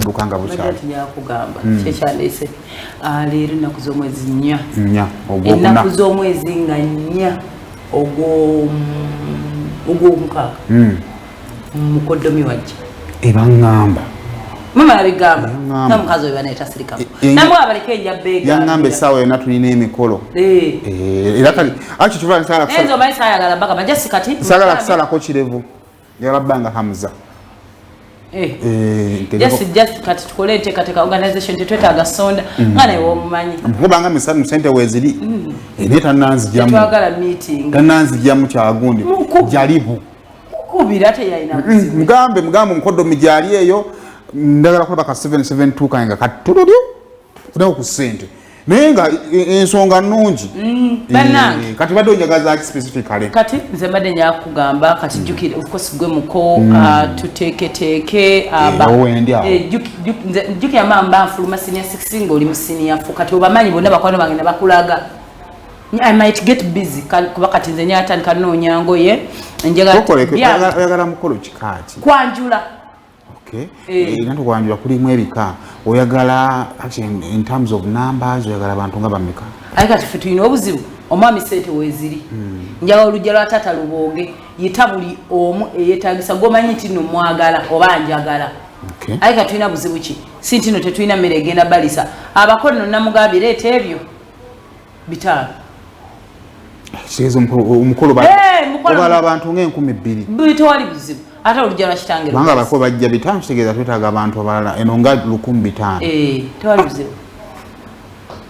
lukanga bukyali tujja kugamba kyekyaleese leero ennaku z'omwezi 4 ennaku z'omwezi nga 4 ogw'omukaaga mukoddomi wajja ebaŋŋamba mama yabigamba namukazi oyo baneeta sirikamu namwe abaleke enjabbeega yaŋŋamba essaawa yonna tulina emikolo era kali aki kiva enzo omanyi saayagala bagamba jasi kati saagala kusalako kirevu yalabbanga Hamza just kati tukole enteekateeka organization tetwetaaga sonda nga naye womumanyi kubanga misatu sente weeziri naye twagala meeting tannanzigyamu kyagundi jalibu kubira teyalina mugambe omukoddomi gyali eyo ndagala kulaba ka 772 kange nga katululyo funako ku ssente naye nga ensonga nnungi kati badde onjagaza ki specifically kati nze mbadde nyakugamba kati jjukire of course gwe muko tuteeketeeke jjukira mamba nfuluma senior 16 ng'oli mu senior 4 kati obamanyi bonna bakwano bange ne bakulaga I might get busy kuba kati nze nyatandika noonya ngoye njagala mukolo kikaaki kwanjula kwanjula kulimu ebika oyagala in terms of numbers oyagala abantu nga bameka aye kati ffe tulina obuzibu omwami sente weeziri njagala olujja lwa taata lubonge yita buli omu eyeetagisa gomanyi nti nno mwagala oba njagala aye kati tulina buzibu ki si nti nno tetulina mmere egenda balisa abakono namugambye leeta ebyo 5 kitegeeza omukolo obala abantu nga 2,000 tewali buzibu ate olujja lwa kitange kubanga abako bajja 5 kitegeeza twetaaga abantu abalala eno nga 1,500 tewali buzibu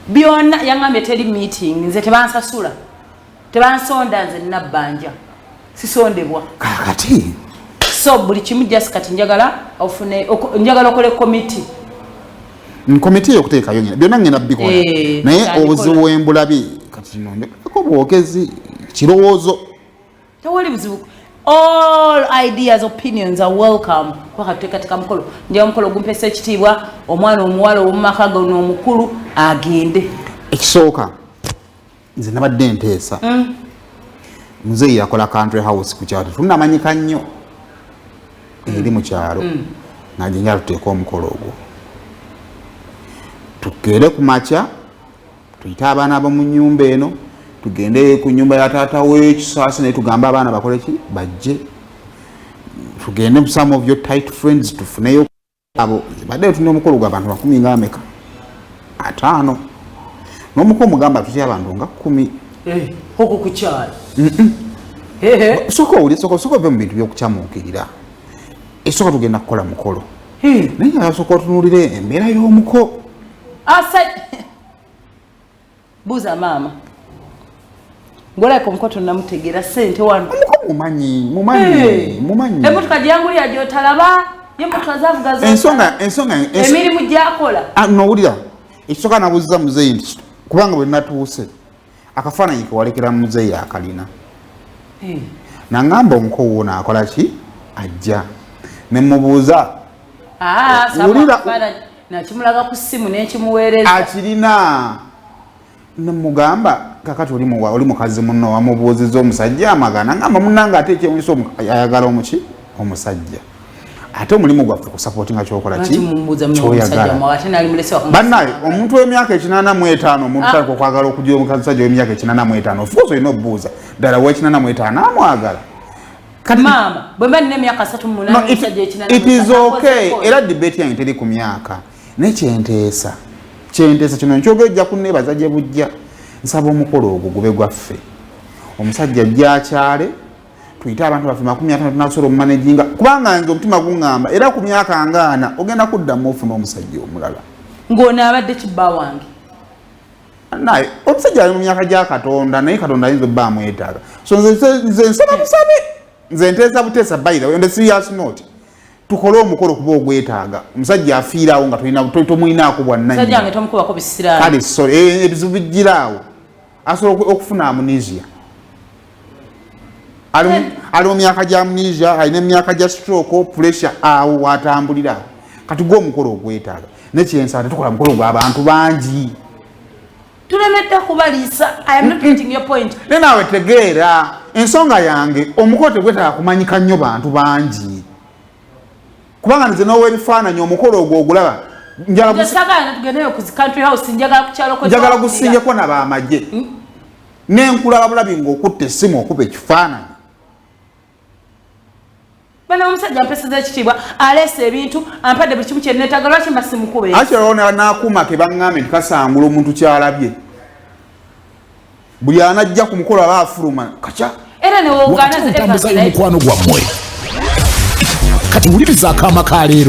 byonna yaŋŋambye teri meeting nze tebansasula tebansonda nze nabbanja sisondebwa kakati so buli kimu just kati njagala okole komiti komiti eyokuteekayo byonna ngenda bikola naye obuzibu wembulabye kati nonjako bwogezi kirowoozo tewali buzibu all ideas opinions are welcome kwakatuteekateeka mukolo njaga omukolo gumpeesa ekitiibwa omwana omuwala ow'omumaka gano omukulu agende ekisooka nze nabadde nteesa muzeeyi yakola country house ku kyalo tunamanyika nnyo eri mu kyalo najenjala tuteeka omukolo ogwo tugere ku makya tuyite abaana ab'omu nnyumba eno tugende ku nyumba ya taata w'ekisaasi naye tugambe abaana bakole ki bajje tugende mu some of your tight friends tufuneyo abo badde tulina omukolo gw'abantu 10 nga ameka 5 n'omukolo mugamba tutya abantu nga 10 hoko ku kyalo soka ove mu bintu by'okukyamuukirira esooka tugenda kukola mukolo naye asooka otunuulire embeera y'omuko buuza maama ngolako omukoto namutegeera sente wano mumanyi emotoka gyangulira gyotalaba yemotoka zavuga ensonga emirimu gyakola nowulira ekisooka nabuuziza muzeeyi nti kubanga bwe natuuse akafaananyi kewalekera muzeeyi akalina naŋŋamba omuko wo naakola ki ajja nemubuuza nakimulaga ku ssimu nekimuweereza akirina nemugamba kakati oli mukazi munno wamubuuziza omusajja amagana ngamba munanga ate ekyewunyisa ayagala omuki omusajja ate omulimu gwaffe kusapootinga kyokola ki kyoyagala bannaye omuntu w'emyaka 85 omuntu talika okwagala okugira omusajja w'emyaka 85 ofuuza olina obuuza ddala we85 amwagala maama bwe mba nina emyaka 38 it is okay era debate yange teri ku myaka naye kyenteesa kino nkyogejja kunneebaza gye bujja nsaba omukolo ogwo gube gwaffe omusajja ajja akyale tuyite abantu baffe 50 tunasobola omumanaginga kubanga nze omutima guŋŋamba era ku myaka ngaana ogenda kuddamu ofuna omusajja omulala ng'ono abadde kibba wange naye omusajja ali mu myaka gya katonda naye katonda ayinza obba amwetaaga so nze nsaba busabe nze nteesa buteesa bayira wende serious note tukole omukolo kuba ogwetaaga omusajja afiiraawo nga tomulinaako bwannanyikale ebizibu bijjiraawo asobola okufuna amnesia ali mu myaka gya amnesia alina emyaka gya stroke pressure awo watambulira kati gwe omukolo ogwetaaga nekyensaa tetukola mukolo gw'abantu bangi tulemedde kubaliisa I am not getting your point ne naawe tegeera ensonga yange omukolo tegwetaaga kumanyika nnyo bantu bangi kubanga nze n'owa ebifaananyi omukolo ogwo ogulaba njagala gusinjeko nabaamagye nenkulaba bulabi ng'okutta essimu okuba ekifaananyi bana omusajja mpeseza ekitiibwa aleese ebintu ampadde buli kimu kyenneetaaga lwaki mbasimukube akyalawo n'akuuma ke baŋŋambe nti kasangula omuntu kyalabye buli anajja ku mukolo aba afuluma kaca era newooganaze omukwano gwammwe kati wuliriza akaama ka leero